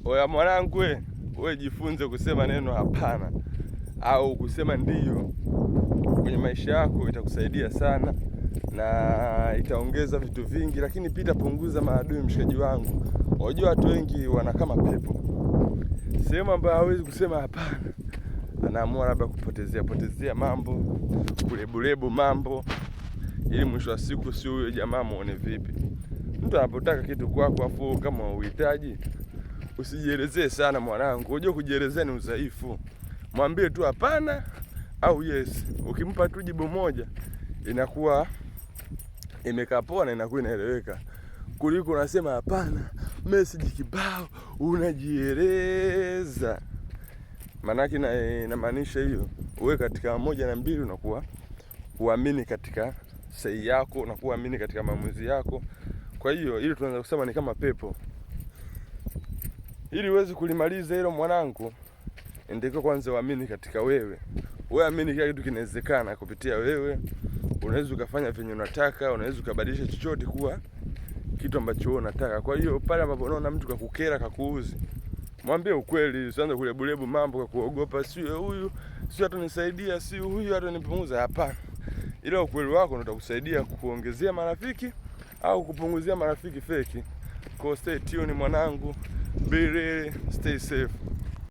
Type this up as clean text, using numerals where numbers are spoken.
Oya mwanangu, wewe jifunze kusema neno hapana au kusema ndiyo kwenye maisha yako, itakusaidia sana na itaongeza vitu vingi, lakini pia itapunguza maadui. Mshikaji wangu, unajua watu wengi wana kama pepo, sehemu ambayo hawezi kusema hapana, anaamua labda kupotezea mambo, kulebulebu mambo, ili mwisho wa siku sio huyo jamaa muone vipi. Mtu anapotaka kitu kwako afu kama uhitaji, usijielezee sana mwanangu. Unajua kujielezea ni udhaifu. Mwambie tu hapana au yes. Ukimpa tu jibu moja inakuwa imekaa poa na inakuwa inaeleweka, kuliko unasema hapana message kibao unajieleza. Manake inamaanisha hiyo uwe katika 1 na 2 unakuwa kuamini katika sahihi yako, unakuwa amini katika maamuzi yako. Kwa hiyo ili tunaweza kusema ni kama pepo. Ili uweze kulimaliza hilo mwanangu, ndiko kwanza uamini katika wewe. Wewe amini kila kitu kinawezekana kupitia wewe. Unaweza ukafanya venye unataka, unaweza ukabadilisha chochote kuwa kitu ambacho wewe unataka. Kwa hiyo pale ambapo unaona mtu kakukera, kakuuzi, mwambie ukweli, usianze kulebulebu mambo kwa kuogopa, sio huyu, sio atanisaidia, sio huyu atanipunguza. Hapana. Ila ukweli wako ndio utakusaidia kukuongezea marafiki au kupunguzia marafiki feki. Kwa stay tuned mwanangu. Be ready, stay safe.